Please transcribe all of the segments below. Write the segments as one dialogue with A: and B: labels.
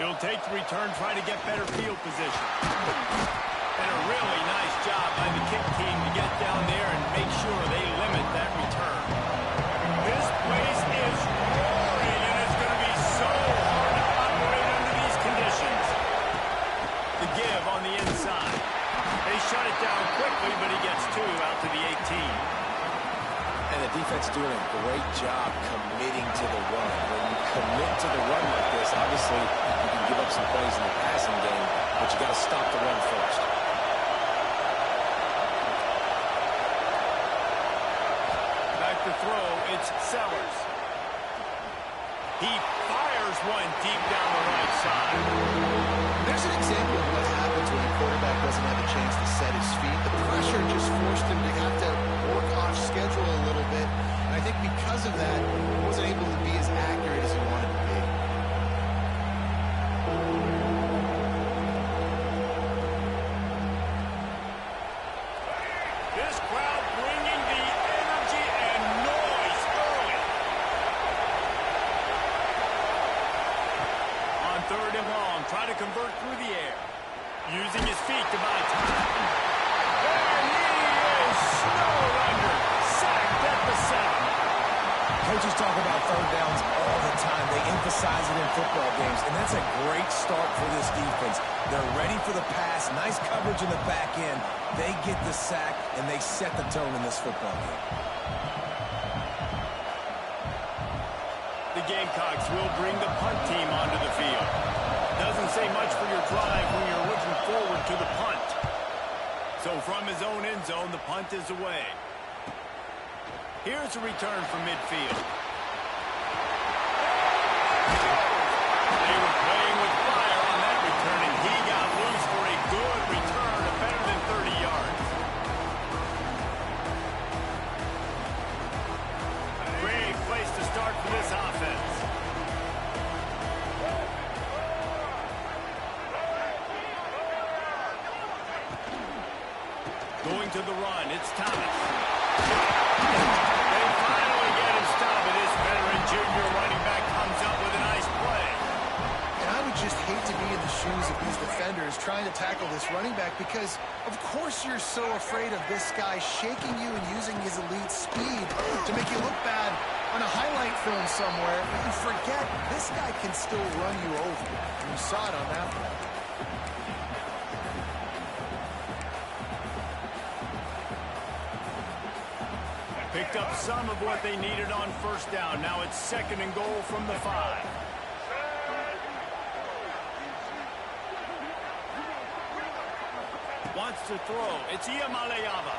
A: He'll take the return, try to get better field position. And a really nice job by the kick team to get down there and make sure they limit that return. This place is roaring, and it's going to be so hard to operate under these conditions. The give on the inside. They shut it down quickly, but he gets 2 out to the 18.
B: And the defense doing a great job committing to the run. When you commit to the run like this, obviously you can give up some plays in the passing game, but you got to stop the run first.
A: Back to throw, it's Sellers. He fires one deep down the right side.
C: There's an example of what happens when a quarterback doesn't have a chance to set his feet. The pressure just forced him to have to work off schedule a little bit. And I think because of that, he wasn't able to be as accurate as he wanted to be.
A: This crowd bringing the energy and noise early. On 3rd and long, try to convert through the air. Using his feet to buy time. And he is snowed under. Sacked at the 7.
B: Coaches talk about 3rd downs all the time. They emphasize it in football games, and that's a great start for this defense. They're ready for the pass. Nice coverage in the back end. They get the sack, and they set the tone in this football game.
A: The Gamecocks will bring the punt team onto the field. Doesn't say much for your drive when you're looking forward to the punt. So from his own end zone, the punt is away. Here's a return from midfield. They were playing with fire on that return, and he got loose for a good return of better than 30 yards. Great place to start for this offense. Going to the run, it's Thomas. They finally get him stopped, and this veteran junior running back comes up with a nice play.
C: And I would just hate to be in the shoes of these defenders trying to tackle this running back because, of course, you're so afraid of this guy shaking you and using his elite speed to make you look bad on a highlight film somewhere. But you forget this guy can still run you over. And you saw it on that one.
A: Picked up some of what they needed on 1st down. Now it's 2nd and goal from the 5. Wants to throw. It's Iamaleava.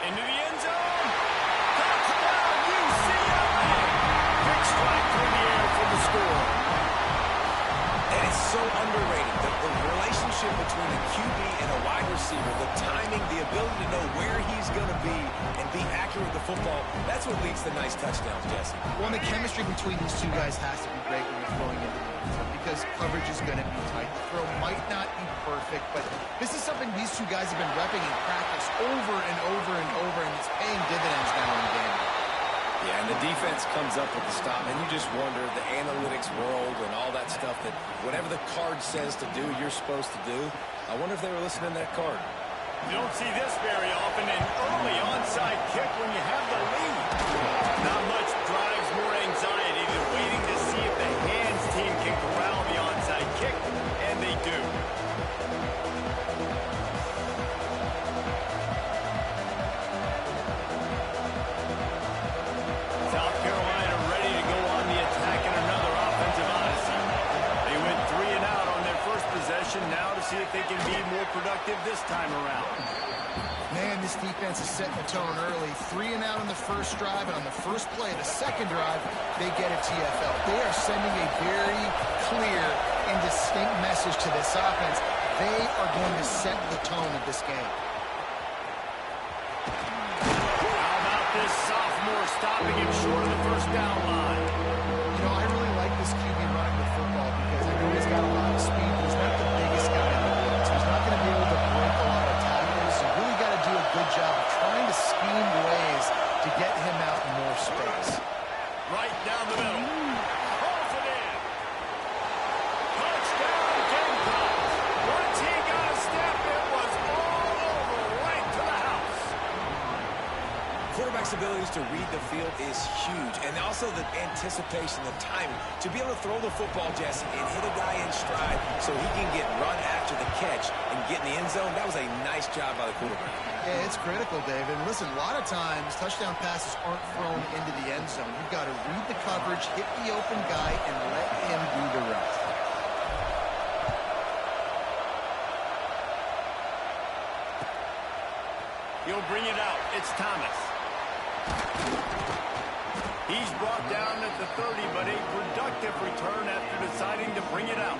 A: Into the end zone. Touchdown, UCLA. Big strike through the air for the score.
B: And it's so underrated. The relationship between a QB and a wide receiver, the timing, the ability to know where he's going to be and be accurate with the football, that's what leads to nice touchdowns, Jesse.
C: Well, and the chemistry between these two guys has to be great when you're throwing into the end zone because coverage is going to be tight. The throw might not be perfect, but this is something these two guys have been repping in practice over and over and over, and it's paying dividends now in the game.
B: Yeah, and the defense comes up with the stop, and you just wonder, the analytics world and all that stuff, that whatever the card says to do, you're supposed to do. I wonder if they were listening to that card.
A: You don't see this very often, an early onside kick when you have the lead. Not much drives more anxiety than waiting to see if the hands team can corral the onside kick, and they do. South Carolina ready to go on the attack in another offensive odyssey. They went 3 and out on their first possession, now to see if they can be more productive this time around.
C: Man, this defense is setting the tone early. 3 and out on the first drive, and on the first play, the second drive, they get a TFL. They are sending a very clear and distinct message to this offense. They are going to set the tone of this game.
A: How about this sophomore stopping him short of the 1st down line?
C: You know, I really like this QB running the football because I know he's got a lot of speed, but he's not the biggest guy in the world, so he's not going to be able to break a lot of tackles. You really got to do a good job of trying to scheme ways to get him out in more space.
A: Right down the middle. Holds it in.
B: abilities to read the field is huge. And also the anticipation, the timing. To be able to throw the football, Jesse, and hit a guy in stride so he can get run after the catch and get in the end zone, that was a nice job by the quarterback.
C: Yeah, it's critical, David. Listen, a lot of times touchdown passes aren't thrown into the end zone. You've got to read the coverage, hit the open guy, and let him do the rest.
A: He'll bring it out. It's Thomas. He's brought down at the 30, but a productive return after deciding to bring it out.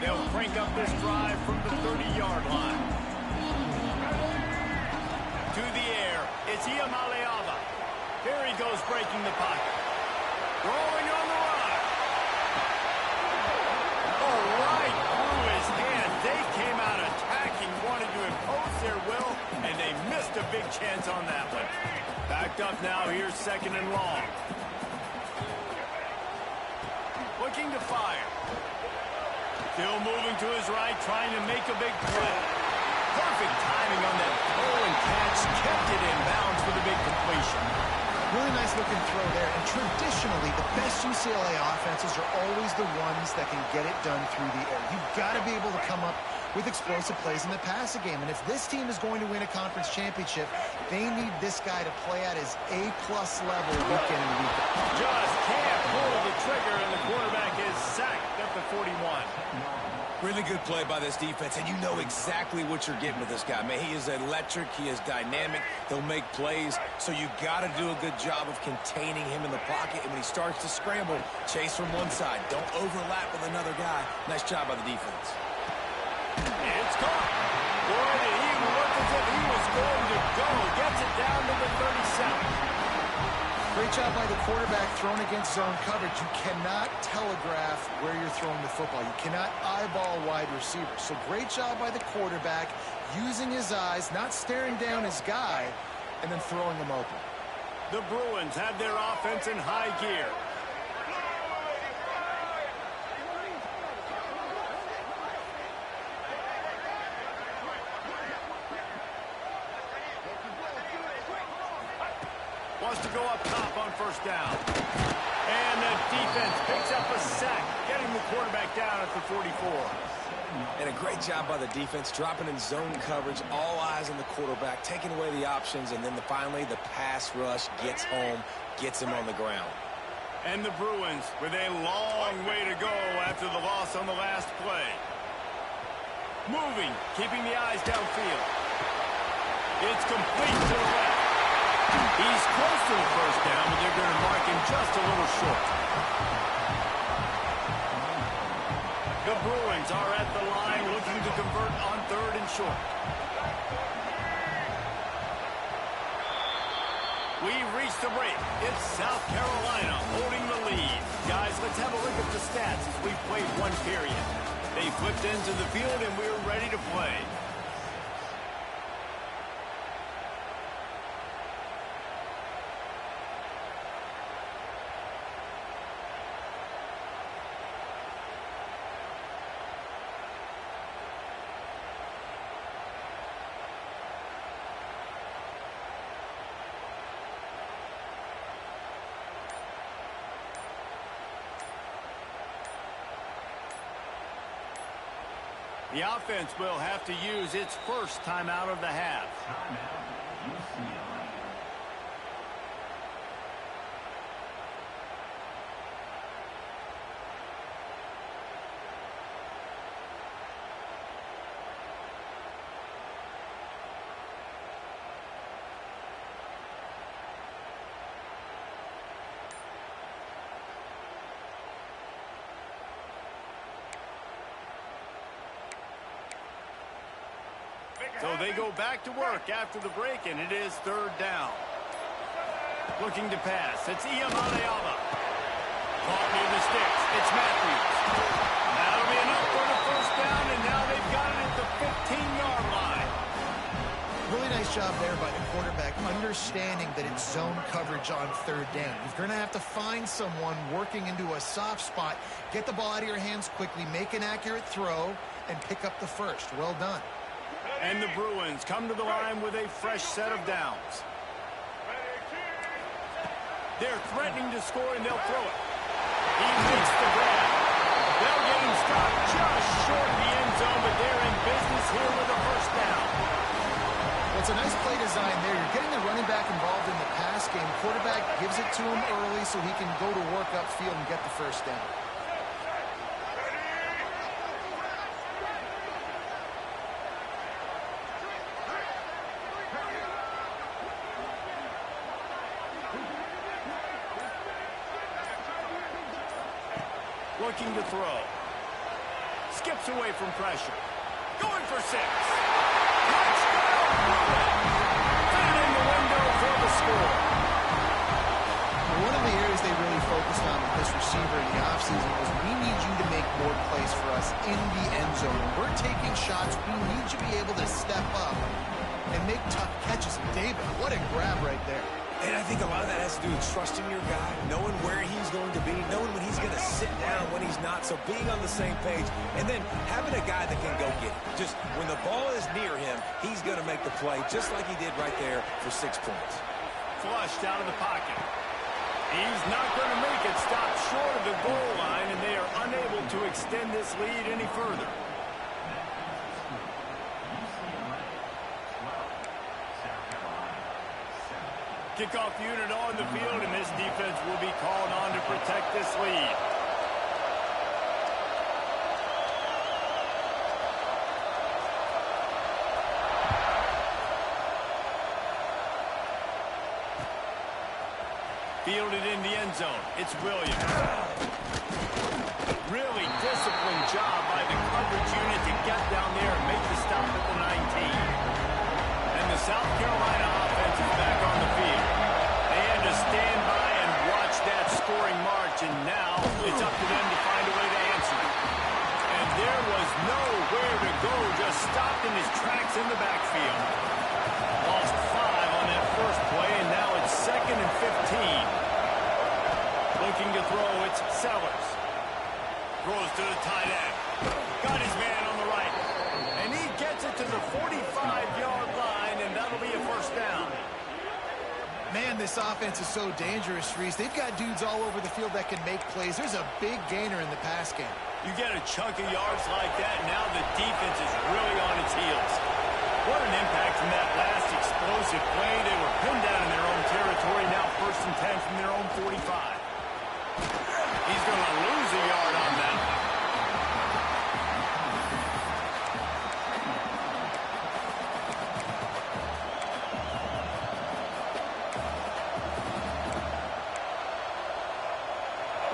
A: They'll crank up this drive from the 30-yard line. To the air, it's Iamaleava. Here he goes, breaking the pocket. Rolling on the run. Oh, right through his hand. They came out attacking, wanted to impose their will, and they missed a big chance on that one. Backed up now, here's 2nd and long. Looking to fire. Still moving to his right, trying to make a big play. Perfect timing on that throw and catch. Kept it in bounds for the big completion.
C: Really nice looking throw there. And traditionally, the best UCLA offenses are always the ones that can get it done through the air. You've got to be able to come up with explosive plays in the passing game. And if this team is going to win a conference championship, they need this guy to play at his A-plus level week in and week out.
A: Just can't pull the trigger, and the quarterback is sacked at the 41.
B: Really good play by this defense, and you know exactly what you're getting with this guy. Man, he is electric. He is dynamic. He'll make plays, so you got to do a good job of containing him in the pocket. And when he starts to scramble, chase from one side. Don't overlap with another guy. Nice job by the defense.
A: It's gone. Boy, did he look as if he was going to go. Gets it down to the 37.
C: Great job by the quarterback thrown against zone coverage. You cannot telegraph where you're throwing the football. You cannot eyeball wide receivers. So great job by the quarterback using his eyes, not staring down his guy, and then throwing him open.
A: The Bruins have their offense in high gear. Wants to go up top on 1st down. And the defense picks up a sack, getting the quarterback down at the 44.
B: And a great job by the defense, dropping in zone coverage, all eyes on the quarterback, taking away the options, and then finally the pass rush gets home, gets him on the ground.
A: And the Bruins with a long way to go after the loss on the last play. Moving, keeping the eyes downfield. It's complete to the left. He's close to the 1st down, but they're going to mark him just a little short. The Bruins are at the line looking to convert on 3rd and short. We've reached the break. It's South Carolina holding the lead. Guys, let's have a look at the stats as we've played one period. They flipped into the field and we're ready to play. The offense will have to use its first timeout of the half. So they go back to work after the break, and it is 3rd down. Looking to pass. It's Iamaleava. Caught near the sticks. It's Matthews. That'll be enough for the 1st down, and now they've got it at the 15-yard line.
C: Really nice job there by the quarterback, understanding that it's zone coverage on third down. You're going to have to find someone working into a soft spot, get the ball out of your hands quickly, make an accurate throw, and pick up the first. Well done.
A: And the Bruins come to the line with a fresh set of downs. They're threatening to score, and they'll throw it. He makes the grab. They'll get him stopped just short of the end zone, but they're in business here with a first down.
C: Well, it's a nice play design there. You're getting the running back involved in the pass game. Quarterback gives it to him early so he can go to work upfield and get the first down.
A: Looking to throw. Skips away from pressure. Going for 6. Touchdown! Put it in the window for the score.
C: One of the areas they really focused on with this receiver in the offseason was we need you to make more plays for us in the end zone. When we're taking shots, we need you to be able to step up and make tough catches. And David, what a grab right there.
B: And I think a lot of that has to do with trusting your guy, knowing where he's going to be, knowing when he's going to sit down, when he's not, so being on the same page, and then having a guy that can go get it. Just when the ball is near him, he's going to make the play, just like he did right there for 6 points.
A: Flushed out of the pocket. He's not going to make it. Stop short of the goal line, and they are unable to extend this lead any further. Kickoff unit on the field, and this defense will be called on to protect this lead. Fielded in the end zone. It's Williams. Really disciplined job by the coverage unit to get down there and make the stop at the 19. And the South Carolina offense is back on the field. They had to stand by and watch that scoring march, and now it's up to them to find a way to answer it. And there was nowhere to go, just stopped in his tracks in the backfield. Lost 5 on that first play, and now it's 2nd and 15. Looking to throw, it's Sellers. Throws to the tight end. Got his man on the right. And he gets it to the 45-yard line, and that'll be a first down.
C: Man, this offense is so dangerous, Reese. They've got dudes all over the field that can make plays. There's a big gainer in the pass game.
A: You get a chunk of yards like that, now the defense is really on its heels. What an impact from that last explosive play. They were pinned down in their own territory, now 1st and 10 from their own 45. He's going to lose a yard on that.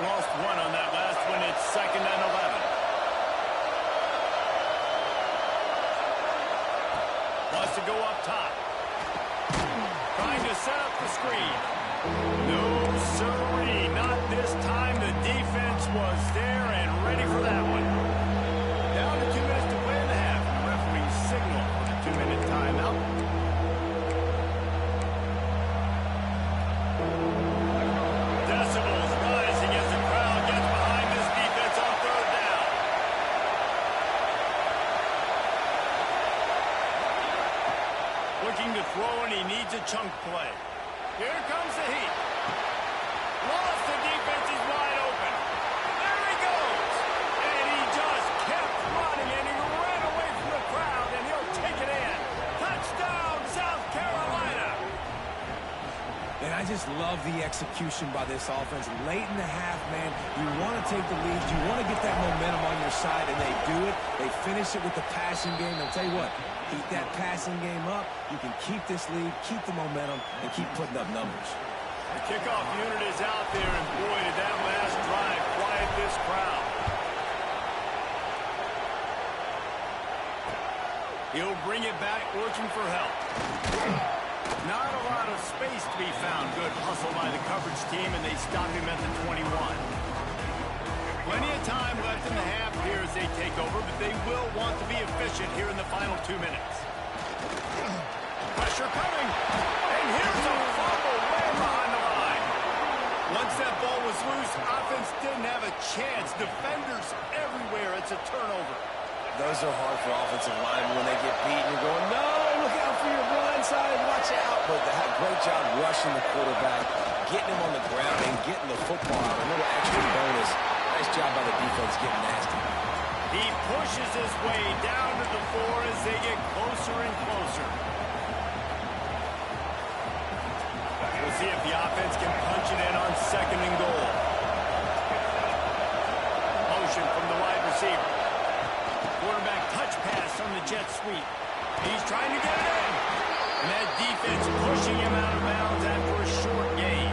A: Lost 1 on that last one. It's 2nd and 11. Wants to go up top. Trying to set up the screen. No, sirree, not this time. The defense was there and ready for that one. Down to 2 minutes to play in the half. The referee signal for the 2-minute timeout. Decibels rising as the crowd gets behind this defense on 3rd down. Looking to throw, and he needs a chunk play. Here comes the heat. Lost the defense, he's wide open. There he goes. And he just kept running, and he ran away from the crowd, and he'll take it in. Touchdown, South Carolina.
B: And I just love the execution by this offense. Late in the half, man, you want to take the lead. You want to get that momentum on your side, and they do it. They finish it with the passing game. I'll tell you what, keep that passing game up. You can keep this lead, keep the momentum, and keep putting up numbers.
A: The kickoff unit is out there, and boy, did that last drive quiet this crowd. He'll bring it back, looking for help. Not a lot of space to be found. Good hustle by the coverage team, and they stop him at the 21. Plenty of time left in the half here as they take over, but they will want to be efficient here in the final 2 minutes. pressure coming. And here's a fumble way behind the line. Once that ball was loose, offense didn't have a chance. Defenders everywhere. It's a turnover.
B: Those are hard for offensive linemen when they get beat and you're going, no, look out for your blind side, watch out. But they had a great job rushing the quarterback, getting him on the ground and getting the football out. A little extra bonus. Nice job by the defense getting nasty.
A: He pushes his way down to the 4 as they get closer and closer. We'll see if the offense can punch it in on 2nd and goal. Motion from the wide receiver. Quarterback touch pass on the jet sweep. He's trying to get it in. And that defense pushing him out of bounds after a short gain.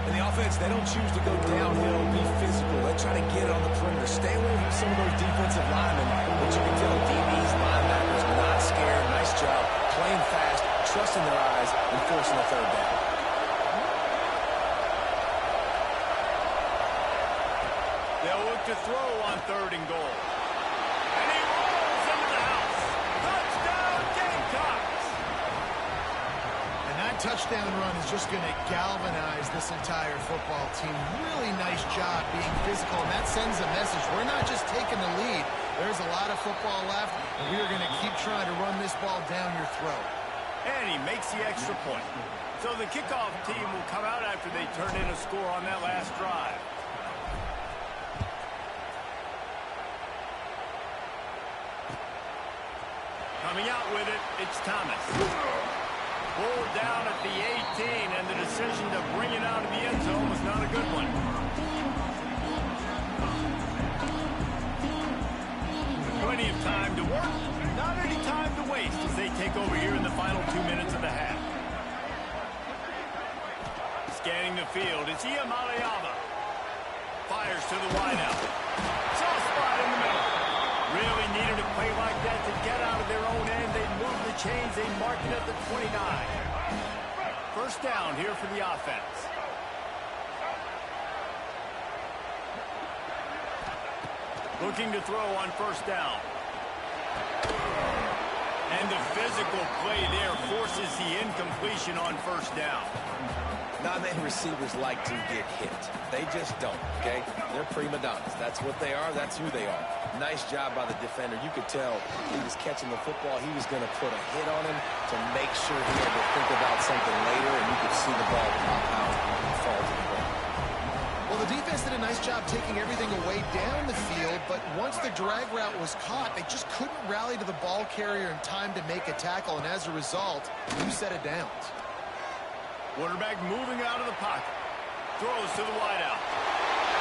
B: And the offense, they don't choose to go downhill, be physical. They try to get it on the perimeter. Stay away from some of those defensive linemen. But you can tell DBs, linebackers, not scared. Nice job. Playing fast, trusting their eyes, and forcing a 3rd down.
A: They'll look to throw on 3rd and goal. And he rolls into the house. Touchdown, Gamecocks!
C: And that touchdown run is just going to galvanize this entire football team. Really nice job being physical, and that sends a message. We're not just taking the lead. There's a lot of football left, and we are going to keep trying to run this ball down your throat.
A: And he makes the extra point. So the kickoff team will come out after they turn in a score on that last drive. Coming out with it, it's Thomas. Pulled down at the 18, and the decision to bring it out of the end zone was not a good one. Plenty of time to work, not any time to waste as they take over here in the final 2 minutes of the half. Scanning the field, it's Iamaleava. Fires to the wideout. Soft spot in the middle. Really needed a play like that to get out of their own end. They move the chains. They mark it at the 29. First down here for the offense. Looking to throw on 1st down. And the physical play there forces the incompletion on 1st down.
B: Not many receivers like to get hit. They just don't, okay? They're prima donnas. That's what they are. That's who they are. Nice job by the defender. You could tell he was catching the football. He was going to put a hit on him to make sure he had to think about something later, and you could see the ball pop out and fall to the ground.
C: Well, the defense did a nice job taking everything away down the field, but once the drag route was caught, they just couldn't rally to the ball carrier in time to make a tackle, and as a result, 2 set of downs.
A: Quarterback moving out of the pocket. Throws to the wideout.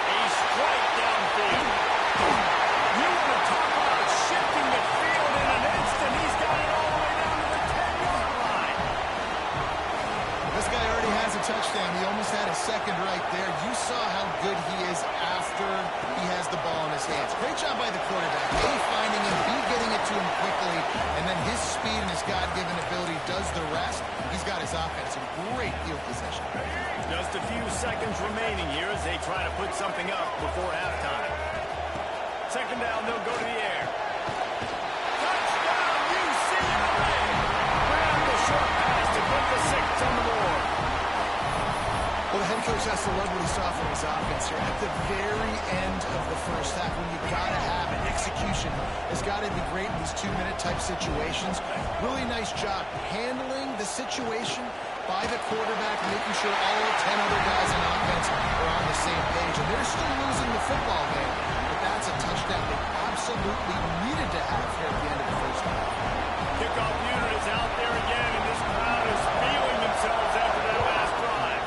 A: A strike downfield. You want to talk about shifting the field in an instant. He's got it all the way down to the 10-yard line.
C: This guy already has a touchdown. He almost had a 2nd right there. You saw how good he is after he has the ball in his hands. Great job by the quarterback. A, finding him, B, getting it to him quickly, and then his speed and his God-given ability does the rest. He's got his offense in great field possession.
A: Just a few seconds remaining here as they try to put something up before halftime. 2nd down, they'll go to the air. Touchdown, UCLA! Grab the short pass to put the 6 on the board.
C: Well, the head coach has to love what he saw from his offense here. At the very end of the 1st half, when you got to have it, execution has got to be great in these 2-minute type situations. Really nice job handling the situation by the quarterback, making sure all 10 other guys on offense are on the same page. And they're still losing the football game, but that's a touchdown they absolutely needed to have here at the end of the 1st half.
A: Kickoff unit is out there again, and this crowd is feeling themselves after that last drive.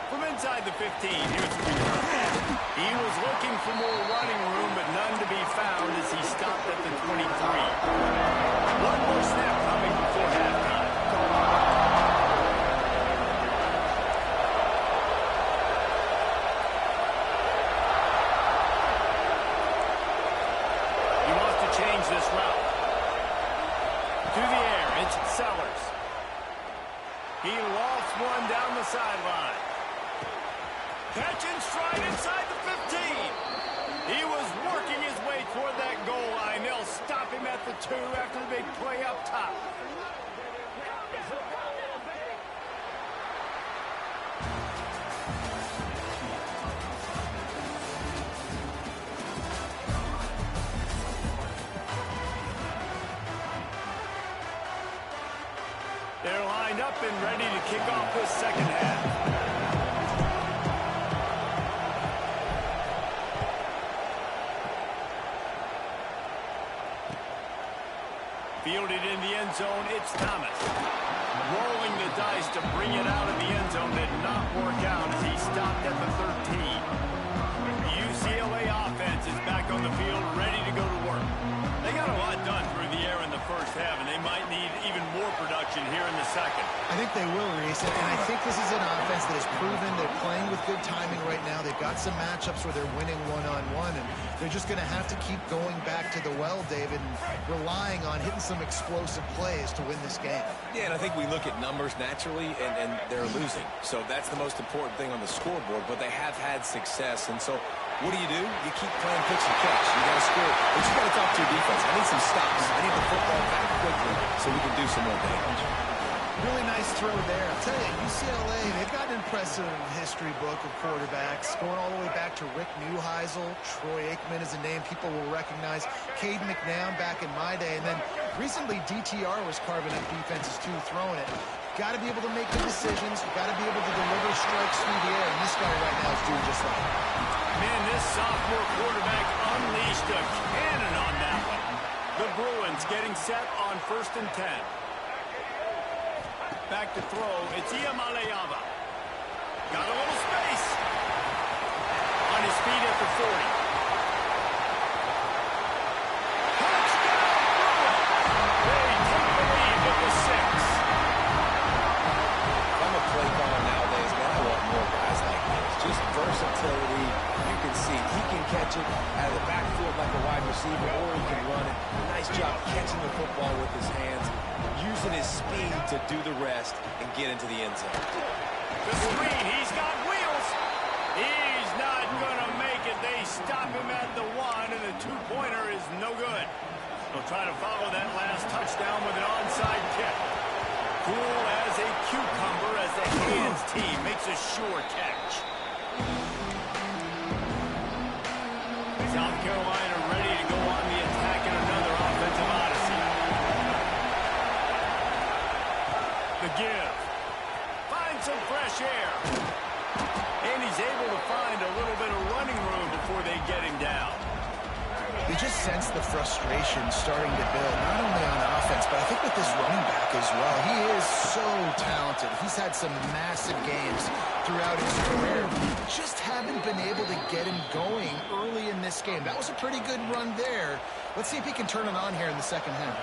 A: From inside the 15, here's the return. He was looking for more running room, but none to be found as he stopped at the 23. One more snap coming before halftime. He wants to change this route. To the air, it's Sellers. He lofts one down the sideline. Catch and stride inside the 15. He was working his way toward that goal line. They'll stop him at the 2. 2 after the big play up top. They're lined up and ready to kick off this second half. Fielded in the end zone, it's Thomas. Rolling the dice to bring it out of the end zone did not work out as he stopped at the 13. The UCLA offense is back on the field, ready to go to work. They got a lot done through the air in the first half, and they might need even more production here in the second.
C: I think they will, Reese, and I think this is an offense that has proven they're playing with good timing right now. They've got some matchups where they're winning one-on-one, and they're just going to have to keep going back to the well, David, and relying on hitting some explosive plays to win this game.
B: Yeah, and I think we look at numbers naturally, and they're losing. So that's the most important thing on the scoreboard, but they have had success. And so what do? You keep playing pitch and catch. You got to score, but you got to talk to your defense. I need some stops. I need the football back quickly so we can do some more damage.
C: Really nice throw there. I'll tell you, UCLA, they've got an impressive history book of quarterbacks, going all the way back to Rick Neuheisel. Troy Aikman is a name people will recognize. Cade McNown back in my day. And then recently, DTR was carving up defenses too, throwing it. Got to be able to make good decisions. Got to be able to deliver strikes through the air. And this guy right now is doing just that.
A: Man, this sophomore quarterback unleashed a cannon on that one. The Bruins getting set on 1st and 10. Back to throw, it's Iamaleava. Got a little space. On his feet at the 40. Touchdown, Bruins! They take the lead at the 6.
B: If I'm a play caller nowadays, man, I want more guys like this. Just versatility. You can see he can catch it out of the backfield like a wide receiver, or he can run it. Nice job catching the football with his hands, using his speed to do the rest and get into the end zone.
A: The screen, he's got wheels. He's not going to make it. They stop him at the 1, and the 2-pointer is no good. They'll try to follow that last touchdown with an onside kick. Cool as a cucumber as the hands team makes a sure catch. South Carolina ready to go on the attack in another offensive odyssey. The give. Find some fresh air. And he's able to find a little bit of running room before they get him down.
C: You just sense the frustration starting to build, not only on offense, but I think with this running back as well. He is so talented. He's had some massive games throughout his career. Just haven't been able to get him going early in this game. That was a pretty good run there. Let's see if he can turn it on here in the second half.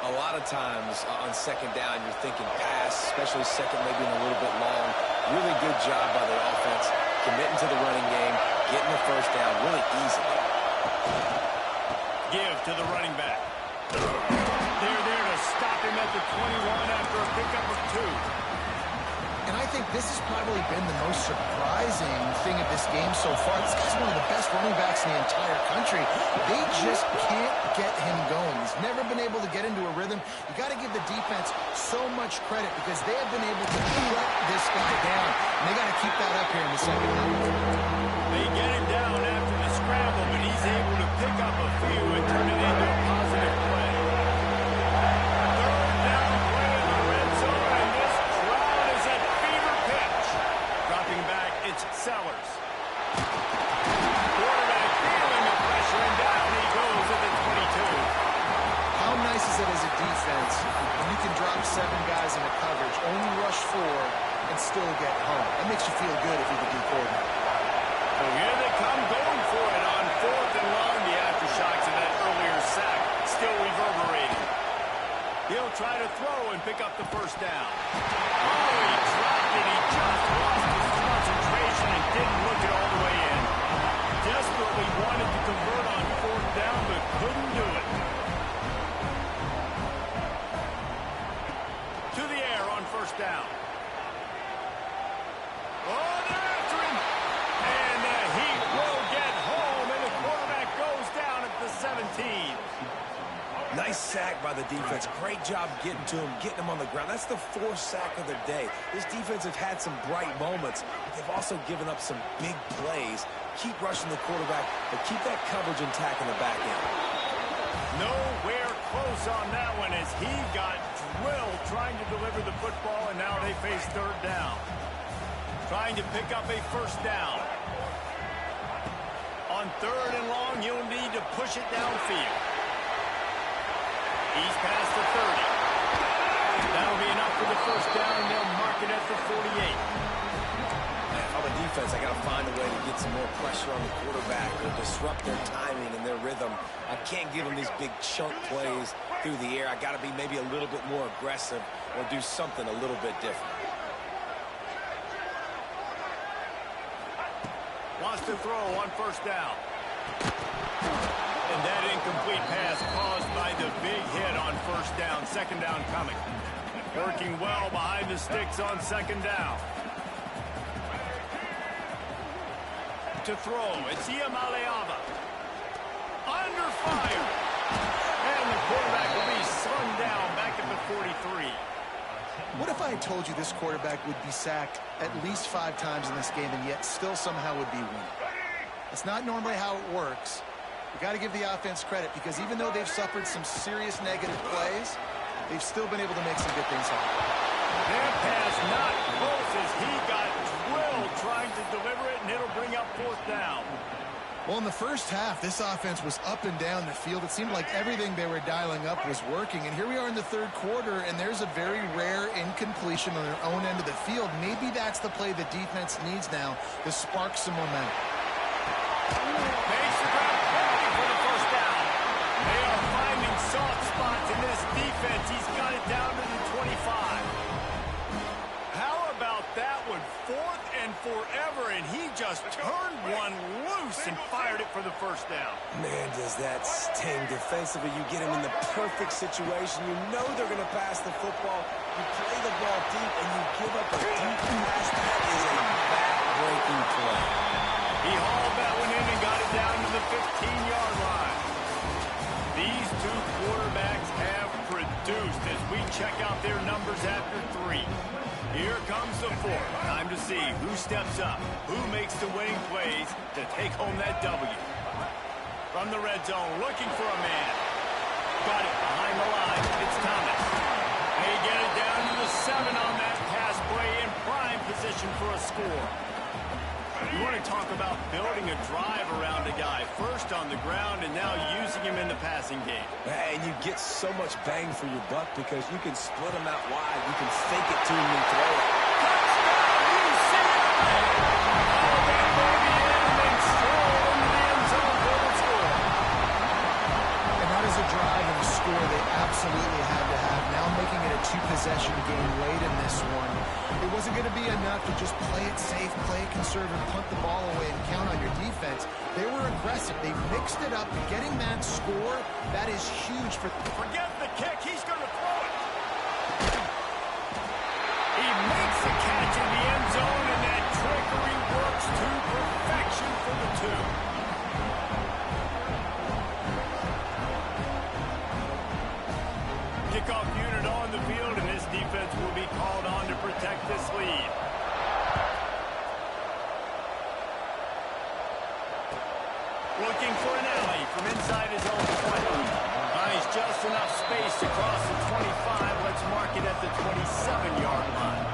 B: A lot of times on second down, you're thinking pass, especially second maybe a little bit long. Really good job by the offense, committing to the running game, getting the first down really easily.
A: Give to the running back. They're there to stop him at the 21 after a pickup of 2.
C: And I think this has probably been the most surprising thing of this game so far. This guy's one of the best running backs in the entire country. They just can't get him going. He's never been able to get into a rhythm. You got to give the defense so much credit because they have been able to shut this guy down. And they got to keep that up here in the second half.
A: They get him down after the scramble, but he's able to pick up a few and turn it into a positive play. Third down play in the red zone, and this crowd is at fever pitch. Dropping back, it's Sellers. Quarterback feeling the pressure, and down he goes at the 22.
C: How nice is it as a defense when you can drop 7 guys into coverage, only rush 4, and still get home? That makes you feel good if you're the D coordinator.
A: Well, here they come going for it on 4th and long. The aftershocks of that earlier sack still reverberating. He'll try to throw and pick up the first down. Oh, he dropped it. He just lost his concentration and didn't look it all the way in. Desperately wanted to convert on 4th down, but couldn't do it. To the air on 1st down. Oh, they're after him. And he will get home, and the quarterback goes down at the 17.
B: Nice sack by the defense. Great job getting to him, getting him on the ground. That's the 4th sack of the day. This defense has had some bright moments. They've also given up some big plays. Keep rushing the quarterback, but keep that coverage intact in the back end.
A: Nowhere close on that one as he got drilled trying to deliver the football, and now they face 3rd down. Trying to pick up a 1st down. On 3rd and long, you'll need to push it downfield. He's past the 30. That'll be enough for the 1st down. They'll mark it at the 48.
B: If I'm a defense, I got to find a way to get some more pressure on the quarterback or disrupt their timing and their rhythm. I can't give them these big chunk plays through the air. I got to be maybe a little bit more aggressive or do something a little bit different.
A: Wants to throw on 1st down. And that incomplete pass caused by the big hit on 1st down. 2nd down coming. Working well behind the sticks on 2nd down. To throw, it's Iamaleava. Under fire. And the quarterback will be slung down back at the 43.
C: What if I had told you this quarterback would be sacked at least 5 times in this game and yet still somehow would be winning? That's not normally how it works. You got to give the offense credit because even though they've suffered some serious negative plays, they've still been able to make some good things happen.
A: That pass not close as he got drilled trying to deliver it, and it'll bring up 4th down.
C: Well, in the first half, this offense was up and down the field. It seemed like everything they were dialing up was working. And here we are in the 3rd quarter, and there's a very rare incompletion on their own end of the field. Maybe that's the play the defense needs now to spark some momentum.
A: Makes the grab penalty for the 1st down. They are finding soft spots in this defense. He's got it down to the 25. How about that one? 4th and forever, and he just turned one loose and fired it for the 1st down.
B: Man, does that sting defensively. You get him in the perfect situation. You know they're going to pass the football. You play the ball deep, and you give up a deep pass. That is a back-breaking play.
A: He hauled that one in and got it down to the 15-yard line. These 2 quarterbacks have produced as we check out their numbers after 3. Here comes the 4th. Time to see who steps up, who makes the winning plays to take home that W. From the red zone, looking for a man. Got it behind the line. It's Thomas. They get it down to the 7 on that pass play in prime position for a score. You want to talk about building a drive around a guy. First on the ground and now using him in the passing game.
B: And you get so much bang for your buck because you can split him out wide. You can fake it to him and throw it.
A: Touchdown, UCLA! Oh, that baby in and stroll into the end zone for the score.
C: And that is a drive and a score they absolutely had to have. Now making it a 2-possession game late in this one. It wasn't going to be enough to just play it safe, play it conservative, punt the ball away, and count on your defense. They were aggressive. They mixed it up. Getting that score, that is huge for...
A: Forget the kick. He's going to throw it. He makes the catch in the end zone, and that trickery works to perfection for the 2. Kickoff unit on the field, and this defense will be called on to protect this lead. Looking for an alley from inside his own 20. Finds just enough space to cross the 25. Let's mark it at the 27-yard line.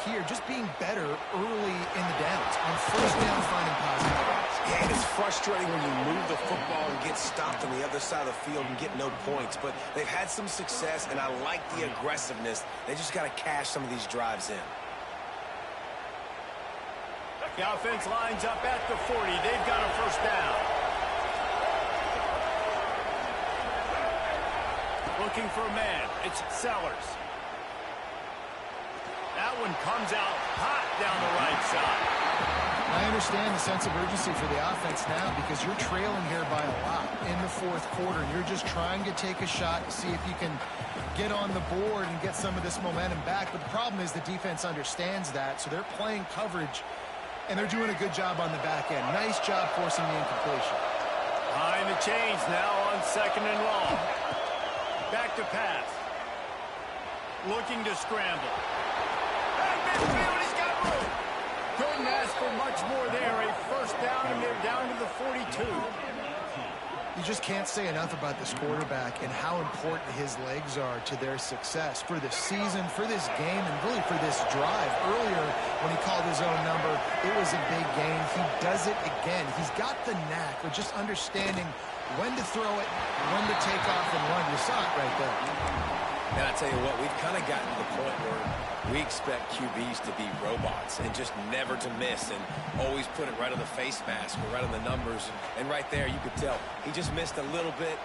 C: Here, just being better early in the downs. On 1st down, finding positive plays.
B: Yeah, it's frustrating when you move the football and get stopped on the other side of the field and get no points. But they've had some success, and I like the aggressiveness. They just got to cash some of these drives in.
A: The offense lines up at the 40. They've got a 1st down. Looking for a man. It's Sellers. That one comes out hot down the right side.
C: I understand the sense of urgency for the offense now because you're trailing here by a lot in the fourth quarter. And you're just trying to take a shot to see if you can get on the board and get some of this momentum back. But the problem is the defense understands that, so they're playing coverage, and they're doing a good job on the back end. Nice job forcing the incompletion.
A: Behind the chains now on 2nd and long. Back to pass. Looking to scramble. Back midfield, he's got room. Couldn't ask for much more there. A first down, and they're down to the 42.
C: You just can't say enough about this quarterback and how important his legs are to their success for the season, for this game, and really for this drive. Earlier, when he called his own number, it was a big gain. He does it again. He's got the knack of just understanding when to throw it, when to take off and run. You saw it right there.
B: And I tell you what, we've kind of gotten to the point where we expect QBs to be robots and just never to miss and always put it right on the face mask or right on the numbers. And right there, you could tell he just missed a little bit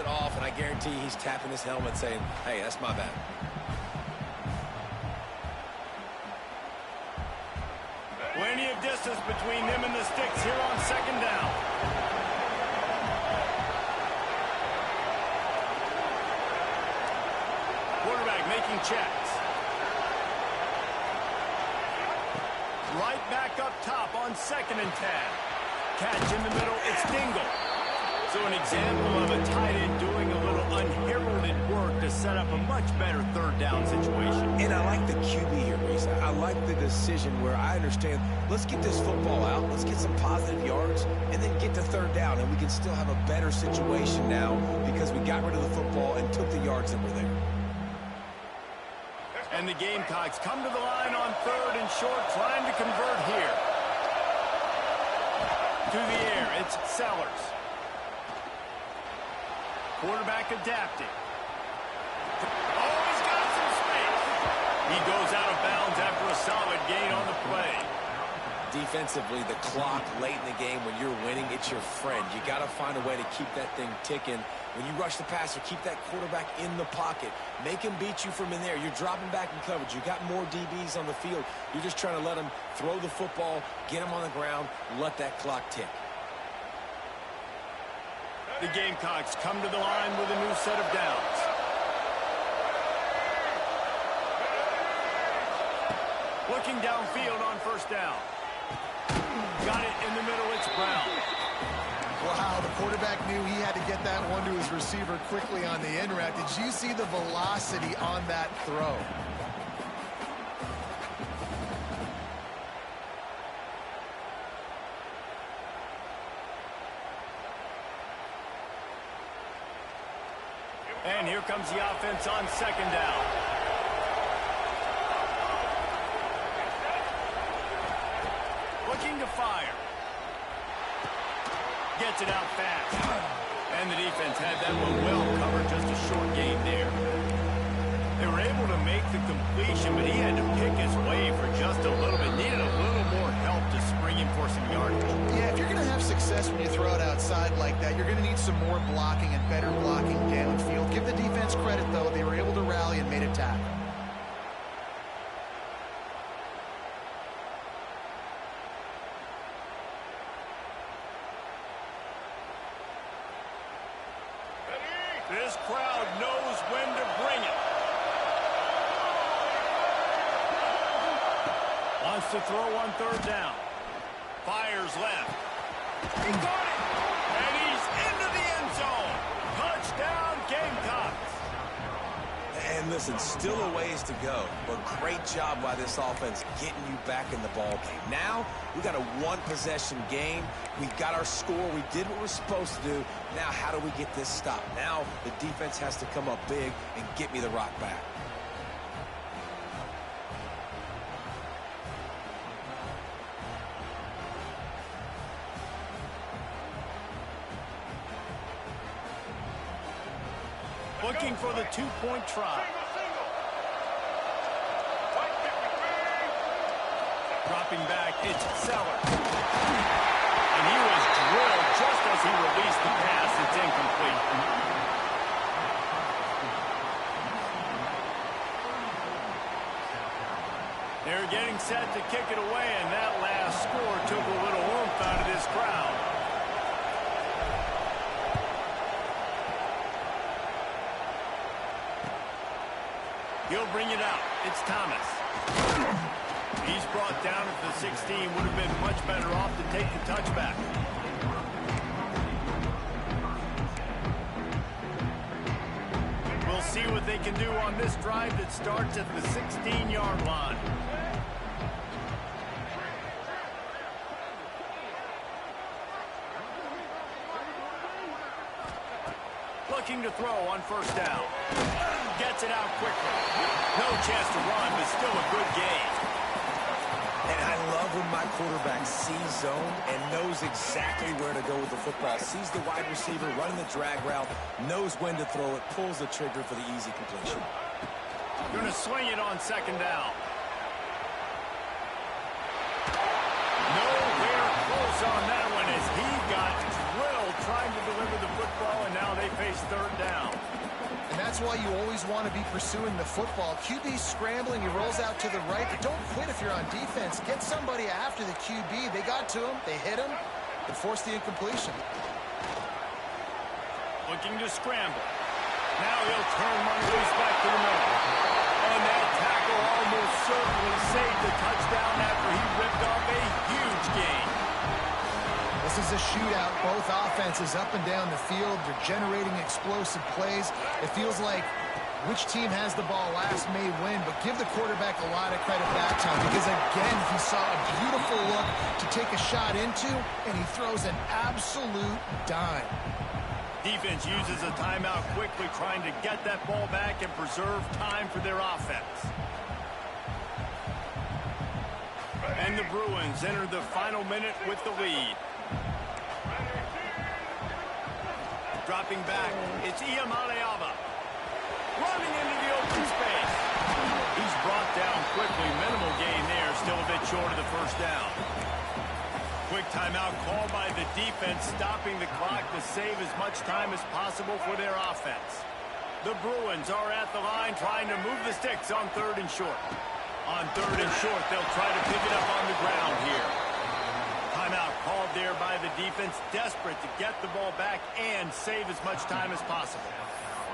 B: off, and I guarantee he's tapping his helmet saying, hey, that's my bad.
A: Plenty of distance between them and the sticks here on 2nd down. Quarterback making checks. Right back up top on 2nd and 10. Catch in the middle, it's Dingle. So an example of a tight end doing a little unheralded work to set up a much better 3rd down situation.
B: And I like the QB here, Reese. I like the decision where I understand, let's get this football out, let's get some positive yards, and then get to 3rd down, and we can still have a better situation now because we got rid of the football and took the yards that were there.
A: And the Gamecocks come to the line on 3rd and short, trying to convert here. To the air, it's Sellers. Quarterback adapting. Oh, he's got some space. He goes out of bounds after a solid gain on the play.
B: Defensively, the clock late in the game, when you're winning, it's your friend. You got to find a way to keep that thing ticking. When you rush the passer, keep that quarterback in the pocket. Make him beat you from in there. You're dropping back in coverage. You got more DBs on the field. You're just trying to let him throw the football, get him on the ground, let that clock tick.
A: The Gamecocks come to the line with a new set of downs. Looking downfield on 1st down. Got it in the middle, it's Brown.
C: Wow, the quarterback knew he had to get that one to his receiver quickly on the in route. Did you see the velocity on that throw?
A: And here comes the offense on 2nd down. Looking to fire. Gets it out fast. And the defense had that one well covered, just a short gain there. They were able to make the completion, but he had to pick his way for just a little bit. Needed a little more help to spring him for some yardage.
C: Yeah, if you're going to have success when you throw it outside like that, you're going to need some more blocking and better blocking downfield. Give the defense credit, though. They were able to rally and made a tackle.
A: This crowd knows when to bring it. Wants to throw on 3rd down. Fires left. He got it! And he's into the end zone. Touchdown, Gamecocks.
B: And listen, still a ways to go, but great job by this offense getting you back in the ball game. Now, we got a 1-possession game. We got our score. We did what we're supposed to do. Now, how do we get this stopped? Now, the defense has to come up big and get me the rock back.
A: Looking for the 2-point try. Dropping back, it's Sellers. And he was drilled just as he released the pass. It's incomplete. They're getting set to kick it away, and that last score took a little oomph out of this crowd. He'll bring it out. It's Thomas. He's brought down at the 16. Would have been much better off to take the touchback. We'll see what they can do on this drive that starts at the 16-yard line. Looking to throw on first down. Gets it out quickly. No chance to run, but still a good gain.
B: And I love when my quarterback sees zone and knows exactly where to go with the football. Sees the wide receiver running the drag route, knows when to throw it, pulls the trigger for the easy completion.
A: Going to swing it on second down. Nowhere close on that one as he got drilled trying to deliver the football, and now they face third down.
C: And that's why you always want to be pursuing the football. QB's scrambling, he rolls out to the right, but don't quit if you're on defense. Get somebody after the QB. They got to him, they hit him, and forced the incompletion.
A: Looking to scramble. Now he'll turn one loose back to the middle. And that tackle almost certainly saved the touchdown after he ripped off a huge gain.
C: This is a shootout. Both offenses up and down the field. They're generating explosive plays. It feels like which team has the ball last may win, but give the quarterback a lot of credit that time because, again, he saw a beautiful look to take a shot into, and he throws an absolute dime.
A: Defense uses a timeout quickly, trying to get that ball back and preserve time for their offense. And the Bruins enter the final minute with the lead. Dropping back, it's Iamaleava. Running into the open space. He's brought down quickly. Minimal gain there, still a bit short of the first down. Quick timeout called by the defense, stopping the clock to save as much time as possible for their offense. The Bruins are at the line trying to move the sticks on third and short. On third and short, they'll try to pick it up on the ground here. Timeout called there by the defense, desperate to get the ball back and save as much time as possible.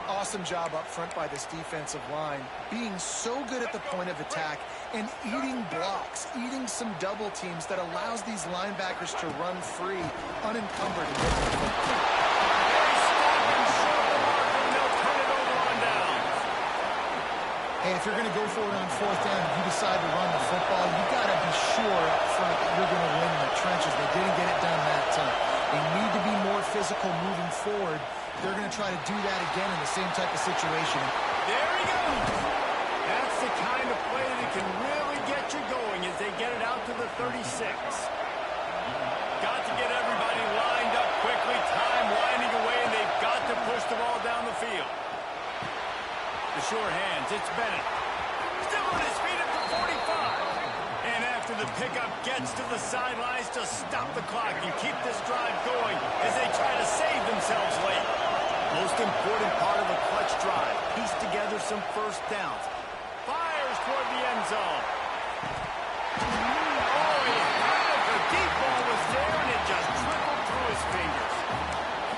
C: Awesome job up front by this defensive line, being so good at the point of attack and eating blocks, eating some double teams that allows these linebackers to run free, unencumbered. And hey, if you're going to go for it on fourth down, if you decide to run the football, you got to be sure up front that you're going to win in the trenches. They didn't get it done that time. They need to be more physical moving forward. They're going to try to do that again in the same type of situation.
A: There he goes. That's the kind of play that can really get you going as they get it out to the 36. Got to get everybody lined up quickly. Time winding away, and they've got to push the ball down the field. The short hands, it's Bennett. Still on his feet at the 45. And after the pickup gets to the sidelines to stop the clock and keep this drive going as they try to save themselves late. Most important part of a clutch drive. Piece together some first downs. Fires toward the end zone. Oh, he had it. The deep ball was there, and it just trickled through his fingers.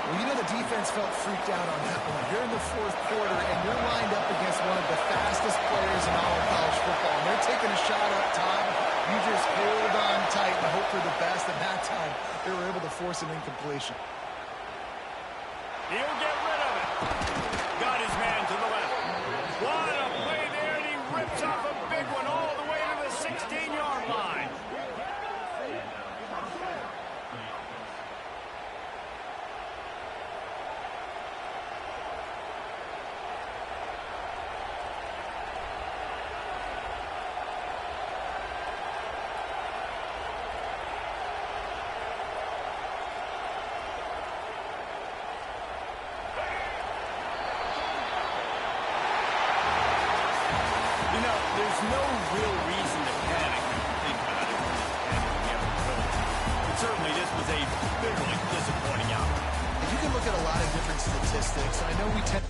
C: Well, you know the defense felt freaked out on that one. You're in the fourth quarter, and you're lined up against one of the fastest players in all of college football. And they're taking a shot up top. You just hold on tight and hope for the best. And that time, they were able to force an incompletion.
A: He'll get rid of it. Got his man to the left. What a play there, and he rips off a big one all the way to the 16-yard line. There's no real reason to panic when you think about it. But certainly this was a bitterly disappointing outcome.
C: You can look at a lot of different statistics. I know we tend